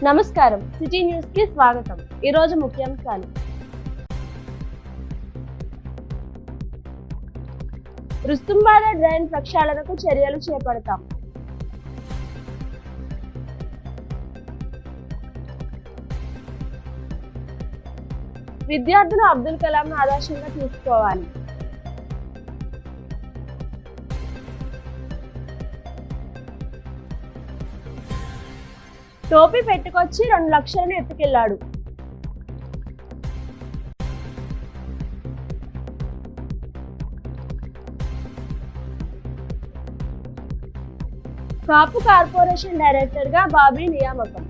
నమస్కారం, city news కి స్వాగతం. ఈ రోజు ముఖ్యాంశాలు. రుస్తుంబాద డ్రైన్ ప్రక్షాళనకు చర్యలు చేపడతాం. విద్యార్థులు అబ్దుల్ కలాంను ఆదర్శంగా తీసుకోవాలి. టోపీ పెట్టుకొచ్చి 2 లక్షలను ఎత్తుకెళ్లాడు. కాపు కార్పొరేషన్ డైరెక్టర్ గా బాబీ నియామకం.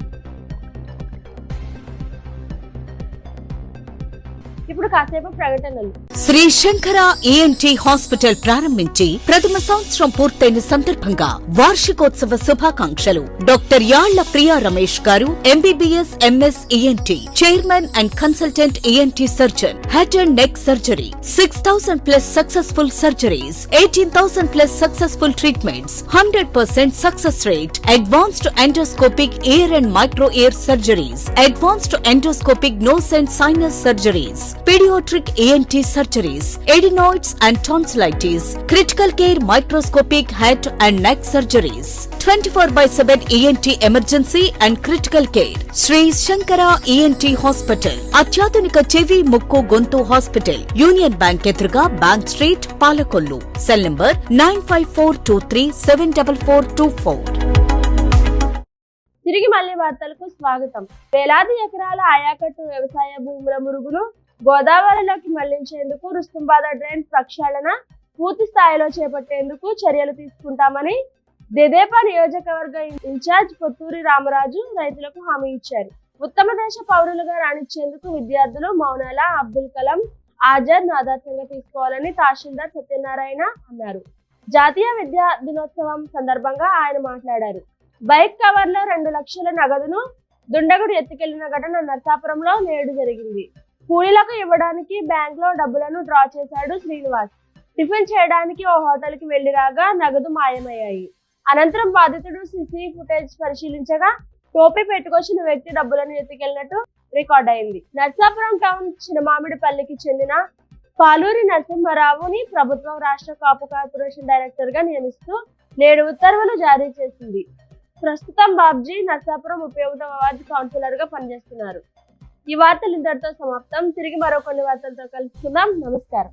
ఇప్పుడు కాసేపు ప్రకటనలు. శ్రీ శంకర ఈఎన్టీ హాస్పిటల్ ప్రారంభించి ప్రథమ సంవత్సరం పూర్తయిన సందర్భంగా వార్షికోత్సవ శుభాకాంక్షలు. డాక్టర్ యాళ్ల ప్రియా రమేష్ గారు MBBS MS ENT, chairman and consultant ENT surgeon, head and neck surgery, 6,000 plus successful surgeries, 18,000 plus successful treatments, 100% success rate, advanced endoscopic ear and micro ear surgeries, advanced endoscopic nose and sinus surgeries, pediatric ENT surgeries, adenoids and tonsillitis, critical care microscopic head and neck surgeries, 24/7 ENT emergency and critical care. Sri Shankara ENT Hospital, అత్యాధునిక చెవి ముక్కు గొంతు hospital, union bank ఎదురుగా bank street, Palakollu. Cell number 9542374424. తిరిగి మళ్లీ వార్తలకు స్వాగతం. వేలాది ఎకరాల ఆయాకట్టు వ్యవసాయ భూముల మురుగును గోదావరిలోకి మళ్లించేందుకు రుస్తుంబాద డ్రైన్ ప్రక్షాళన పూర్తి స్థాయిలో చేపట్టేందుకు చర్యలు తీసుకుంటామని దెదేపా నియోజకవర్గ ఇన్ఛార్జ్ పొత్తూరి రామరాజు రైతులకు హామీ ఇచ్చారు. ఉత్తమ దేశ పౌరులుగా రాణించేందుకు విద్యార్థులు మౌనాల అబ్దుల్ కలాం ఆజాద్ ఆదర్శంగా తీసుకోవాలని తహసీల్దార్ సత్యనారాయణ అన్నారు. జాతీయ విద్యా దినోత్సవం సందర్భంగా ఆయన మాట్లాడారు. బైక్ కవర్లో 2 లక్షల నగదును దుండగుడు ఎత్తుకెళ్లిన ఘటన నర్సాపురంలో నేడు జరిగింది. కూలీలకు ఇవ్వడానికి బ్యాంక్ లో డబ్బులను డ్రా చేశాడు శ్రీనివాస్. టిఫిన్ చేయడానికి ఓ హోటల్ కి వెళ్లి రాగా నగదు మాయమయ్యాయి. అనంతరం బాధితుడు సీసీ ఫుటేజ్ పరిశీలించగా టోపీ పెట్టుకొచ్చిన వ్యక్తి డబ్బులను ఎత్తుకెళ్లినట్టు రికార్డ్ అయింది. నర్సాపురం టౌన్ చినమామిడిపల్లికి చెందిన పాలూరి నరసింహారావుని ప్రభుత్వం రాష్ట్ర కాపు కార్పొరేషన్ డైరెక్టర్ గా నియమిస్తూ నేడు ఉత్తర్వులు జారీ చేసింది. ప్రస్తుతం బాబ్జీ నర్సాపురం 31వ వార్డు కౌన్సిలర్ గా పనిచేస్తున్నారు. ఈ వార్తలు ఇంతటితో సమాప్తం. తిరిగి మరో కొన్ని వార్తలతో కలుసుకుందాం. నమస్కారం.